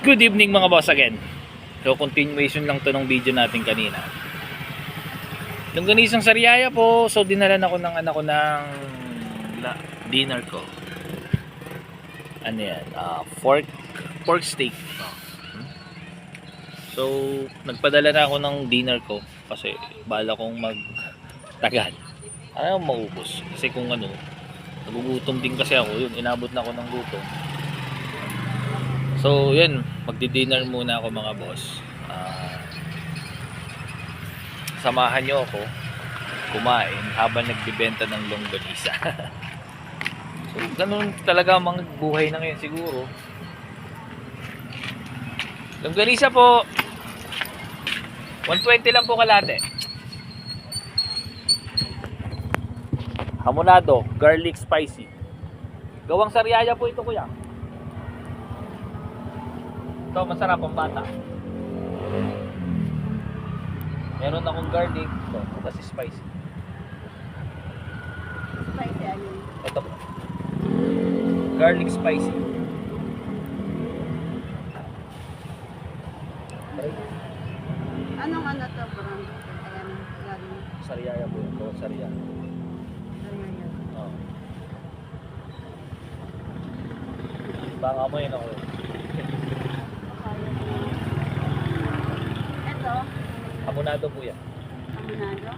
Good evening mga boss again. So continuation lang to ng video natin kanina. Longganisang Sariaya po. So dinalan ako ng anak ko ng dinner ko. Ano yan? Pork steak. So nagpadala na ako ng dinner ko kasi bala kong magtagal. Ayaw maubos. Kasi kung ano, nagugutom din kasi ako. Yun, inabot na ako ng gutom. So yun, magdi-dinner muna ako mga boss. Samahan nyo ako kumain habang nagbibenta ng longganisa. So ganun talaga ang mga buhay na ngayon siguro. Longganisa po 120 lang po kalate. Hamonado, garlic spicy. Gawang Sariaya po ito kuya. Ito, masarap ang bata. Meron akong garlic. Ito, kasi spicy. Spicy ano? Ito po. Garlic spicy. Anong ano to, brand? Ayan, galing. Sariaya po ito, Sariaya. Sariaya. Oh. Baka mo yun ako. Ito, Hamonado po yan. Hamonado.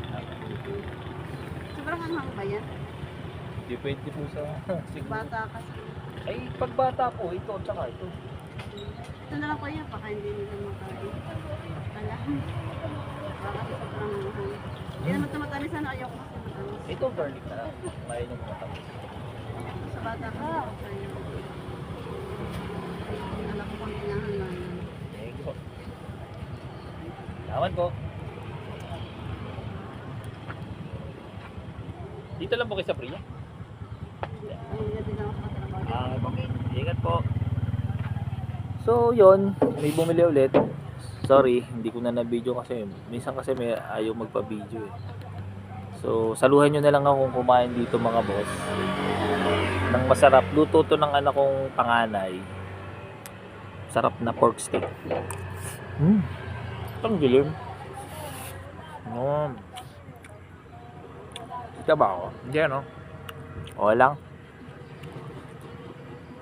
Sobrang anghang ba yan? Depende po sa siguro. Bata kasi. Ay, pagbata po, ito at saka ito. Ito na lang po yan, baka hindi nila makain. Wala. Baka sobrang anghang. Hindi naman ito matamis, ano, ayaw ko kasi matamis. Ito garlic na lang. Mayin yung mga tamis. Sa bata ka, okay. Alam ko kung hinahangan. Thank you po. Salamat po. Dito lang po kayo sa Priya. Ayun, din ako sa trabaho. Okay. Ingat po. So, yun. May bumili ulit. Sorry, hindi ko na na-video kasi minsan kasi may ayaw magpa-video eh. So, saluhan nyo na lang ako kung kumain dito mga boss. Nang masarap. Luto to ng anak kong panganay. Sarap na pork steak. Itong dilim. Kita ba ako? Hindi ano? Okay lang.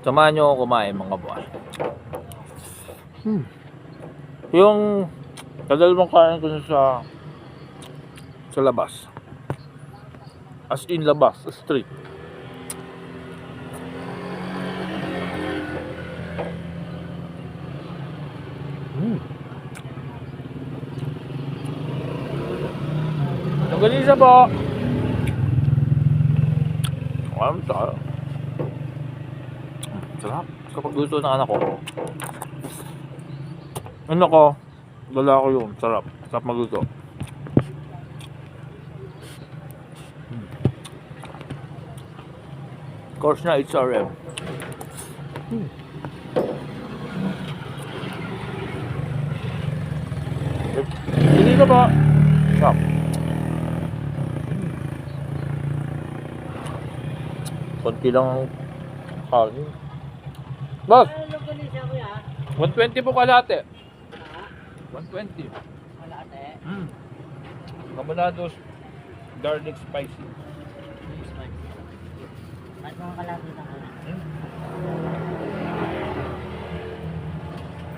Samahan nyo ako kumain mga boss. Yung kadalawang kain ko sa labas. As in labas, street. Longganisa po. Alam tayo. Sarap. Kapag gusto ng anak ko. Ano ko? Dala ko yun. Sarap. Sarap magluto. Course na HRM. Hindi ka ba? Sarap. Konti lang ang kanin. Boss! 120 po kalate. 120. Malate. Hamonados garlic spicy. At mga kalate na ko.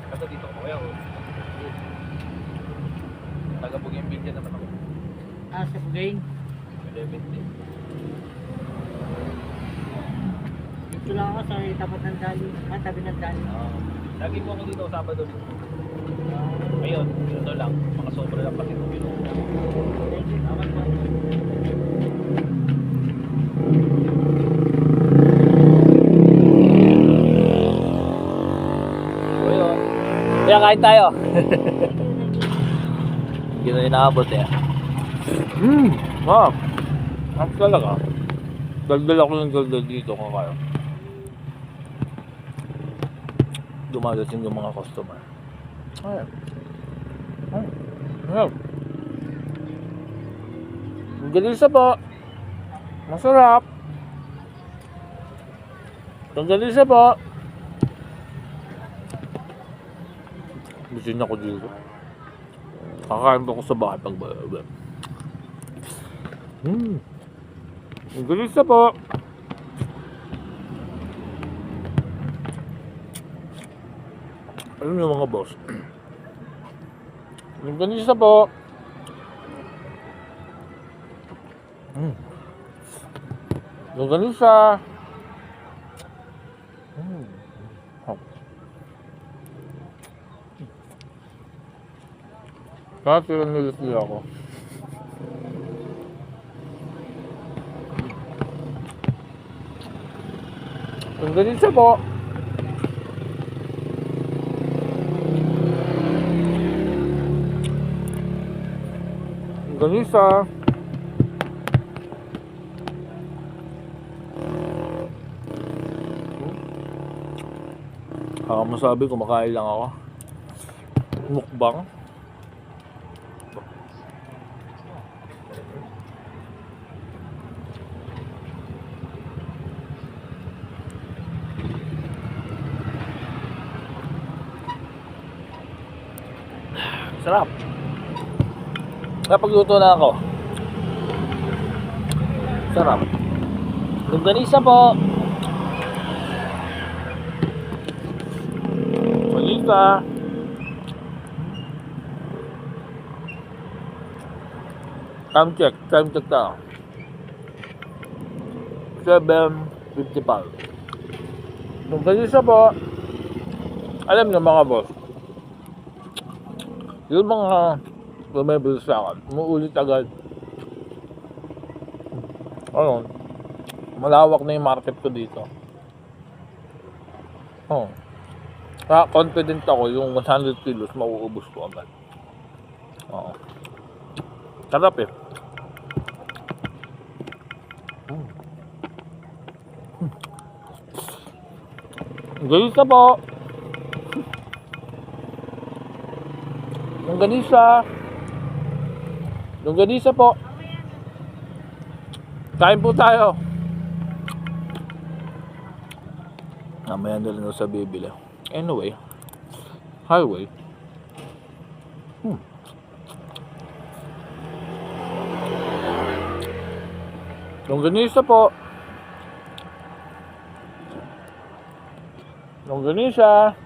Kasi dito ko kaya taga-Bougainvillea naman ako. Sa Bugay. 11. Dito lang ako sa tapat ng dali. Tabi ng dali. Lagi po ako dito Sabado. Ngayon, ito lang. Mga sobra lang kasi ito binuo. Salamat po. So yun. Kaya kain tayo. Hindi na inaabot eh. Wow. Ang talaga. Daldal ako ng daldal dito kung kaya. Dumadating yung mga customer. Ayan. Ayan. Ang galisa po. Masarap. Ang galisa po. Bisin ako dito. Kakain ako sa bahay pag Ang galis na po. Ayun yung mga boss. Ang galis na po. Ang galis na. Nakatira nilit nila ako. Ang galing siya po. Ang galing siya. Masabi kumakain lang ako. Mukbang. Sarap. Napagluto na ako. Sarap. Longganisa po. Malika. Time check tayo. 7:55. Longganisa po. Alam niyo mga boss, yung mga bumibili sa akin, umuulit agad. Ayun, malawak na yung market ko dito. Kaya confident ako yung 100 kilos mauubos ko agad. Sarap eh. Galis na po. Longganisa po. Kain po tayo. Mamaya na lang sa bibili. Anyway, highway. Longganisa po. Longganisa.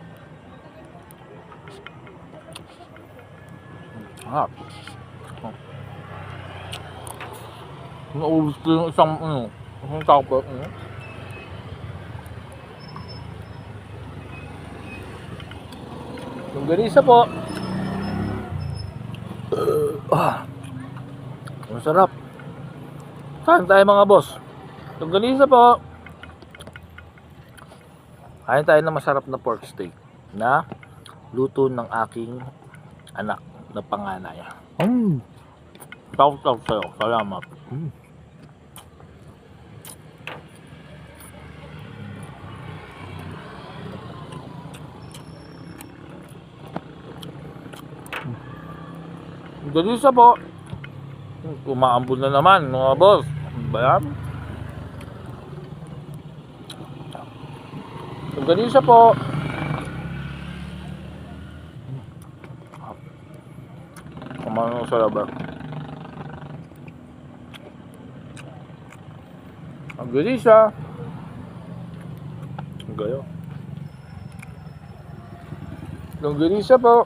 Naubos ko yung isang takot. Longganisa po. Masarap. Kain tayo mga boss. Longganisa po. Kain tayo ng masarap na pork steak na luto ng aking anak na panganay. Shout out sa'yo. Salamat. Longganisa po. Umaambon na naman mga boss. Ano ba yan? Longganisa po. Kumain sa labas. Ang longganisa. Ang gayo. Longganisa po.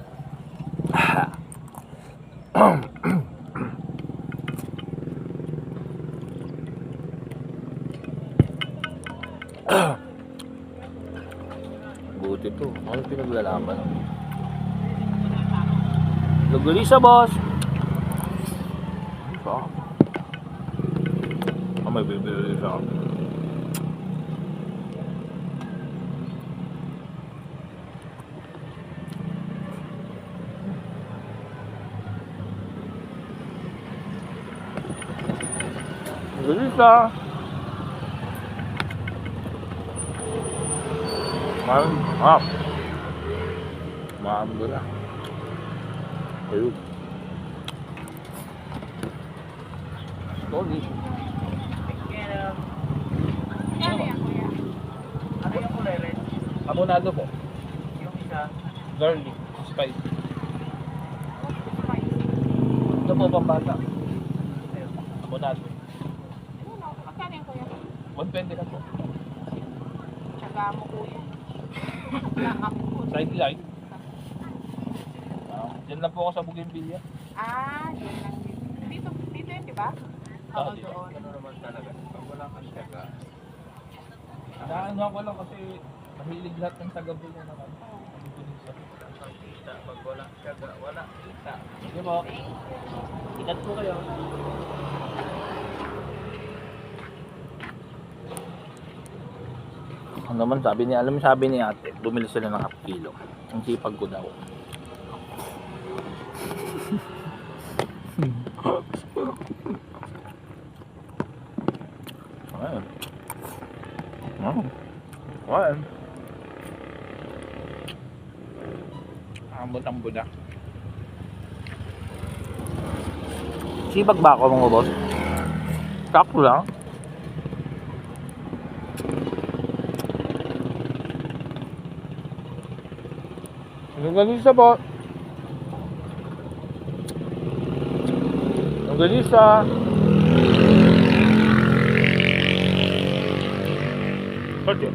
Buti to. Ano pinaglalaman? Longganisa boss. May bibili sa akin. Longganisa. Maambo na. Ayun. Sorry. Ano yung kulay red? Abonado po. Yung isa? Garlic. Spicy. Ito po, pambata. Abonado. Magkano yan, kuya? 120 na po. Tsaga mo, kuya. Sideline. Diyan lang po ako sa Bougainvillea. Diyan lang. Dito yun, di ba? Oo, dito. doon. Ano naman talaga, pag wala kang tiyaga, Naano ako lang kasi mahilig lahat ng taga-Bulla na kami. ang kita, pag wala tiyaga, wala kita. Sige po. Ikat po kayo. Ano naman sabi ni ate, bumili sila ng half kilo. Ang sipag ko daw. Ayun. Ayun. Ambot-ambot na. Sipag ba ako mga boss? Sakto lang. Longganisa po. Longganisa. Pwede.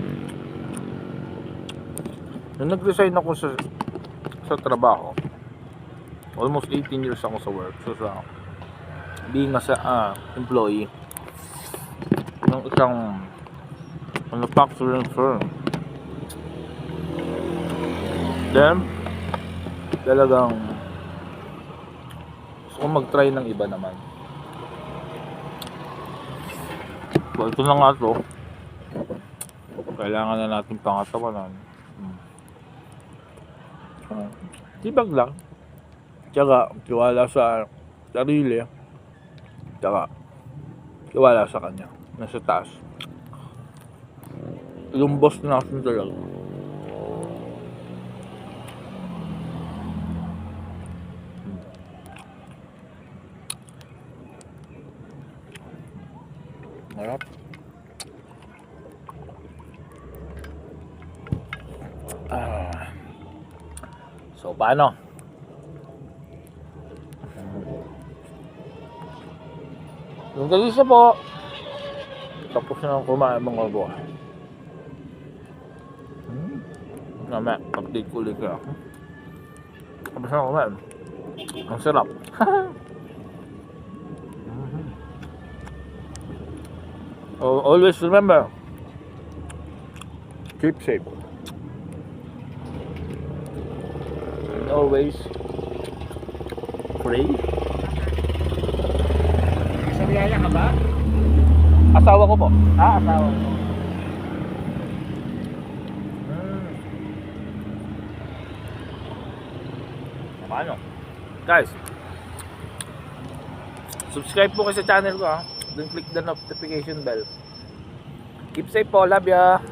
Nung nag-resign ako sa trabaho, almost 18 years ako sa work. So sa being as a employee ng isang manufacturing firm. Then, talagang gusto ko mag-try ng iba naman. So, ito na nga to. Kailangan na natin pangatawanan. Tibag lang. Tsaka, tiwala sa sarili. Tsaka, tiwala sa kanya. Nasa taas. Yung boss natin talaga. Harap. So, paano? Yung galisa po. Tapos na kumain mga buwan. Namaya, update ko ulit ka. Tapos na kumain. Ang sarap. Oh, always remember, keep safe. And always pray. Sa biyaya ka ba? Asawa ko po. Asawa ko. Paano? Guys, subscribe po kayo sa channel ko ha. Then click the notification bell. Keep safe po. Love ya.